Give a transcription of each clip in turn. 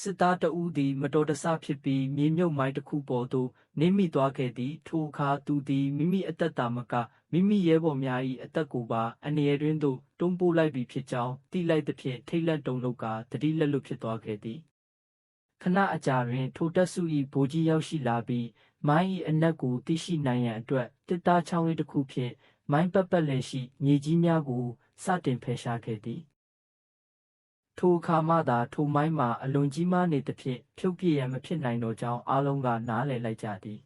စစ်သားတဦးသည်မတော်တဆဖြစ်ပြီးမြေမြုပ်မိုင်းတစ်ခုပေါ်သို့နင်းမိသွားခဲ့သည်ထိုအခါသူသည်မိမိအသက်သာမကမိမိရဲဘော်များ၏အသက်ကိုပါအန္တရာယ်တွင်သို့တွန်းပို့လိုက်ပြီဖြစ်ကြောင်းသိလိုက်သဖြင့်ထိတ်လန့်တုန်လှုပ်ကာသတိလက်လွတ်ဖြစ်သွားခဲ့သည်ခဏအကြာတွင်ထိုတပ်စု၏ဗိုလ်ကြီးရောက်ရှိလာပြီးမိုင်း၏အနက်ကိုသိရှိနိုင်ရန်အတွက်တစ်သားချောင်းလေးတစ်ခုဖြင့်မိုင်းပတ်လည်ရှိမြေကြီးများကိုစတင်ဖယ်ရှားခဲ့သည်ထိုအခါမှသာထိုမိုင်းမှာအလွန်ကြီးမားနေသဖြင့်ဖြုတ်ပြရန်မဖြစ်နိုင်တော့ကြောင်းအားလုံးကနားလည်လိုက်ကြသည်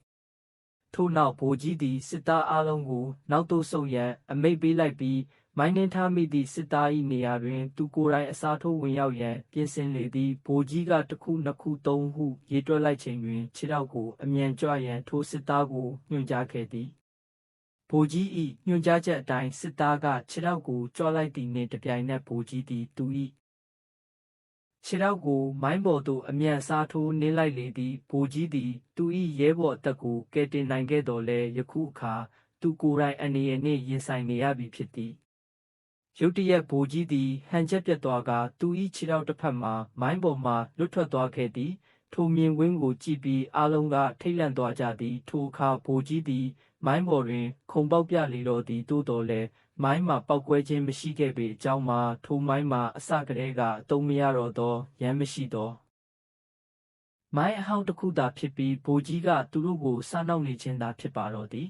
ထို့နောက်ဗိုလ်ကြီးသည်စစ်သားအားလုံးကိုနောက်သို့ဆုတ်ရန်အမိန့်ပေးလိုက်ပြီးမိုင်းနှင်းထားမိသည့်စစ်သား၏နေရာတွင်သူကိုယ်တိုင်အစားထိုးဝင်ရောက်ရန်ပြင်ဆင်လေသည်ဗိုလ်ကြီးကတစ်ခုနှစ်ခုသုံးဟုရေတွက်လိုက်ချိန်တွင်ခြေထောက်ကိုအမြန်ကြွရန်ထိုစစ်သားကိုညွှန်ကြားခဲ့သည်ဗိုလ်ကြီး၏ညွှန်ကြားချက်အတိုင်းစစ်သားကခြေထောက်ကိုကြွလိုက်သည်နှင့်တပြိုင်နက်ဗိုလ်ကြီးသည်သူ၏ခြေထောက်ကိုမိုင်းပေါ်သို့အမြန်စားထိုးနင်းလိုက်လေသည်ဗိုလ်ကြီးသည်သူ၏ရဲဘော်အသက်ကိုကယ်တင်နိုင်ခဲ့တော်လဲယခုအခါသူကိုယ်တိုင်အန္တရာယ်နှင့်ရင်ဆိုင်နေရပြီဖြစ်သည်ရုတ်တရက်ဗိုလ်ကြီးသည်ဟန်ချက်ပြတ်သွားကာသူ၏ခြေထောက်တစ်ဖက်မှမိုင်းပေါ်မှလွတ်ထွက်သွားခဲ့သည်ထိုမြင်ကွင်းကိုကြည့်ပြီးအားလုံးကထိတ်လန့်သွားကြသည်ထိုအခါဗိုလ်ကြီးသည်မိုင်းပေါ်တွင်ခုန်ပေါက်ပြလေတော့သည်သို့တော်လဲမိုင်းမှာပောက်ကွဲခြင်းမရှိခဲ့ပေအကြောင်းမှာထိုမိုင်းမှာအစကတည်းကအသုံးမရတော့သောရန်မရှိသောမိုင်းအဟောင်းတစ်ခုသာဖြစ်ပြီးဗိုလ်ကြီးကသူတို့ကိုစားနှောက်နေခြင်းသာဖြစ်ပါတော့သည်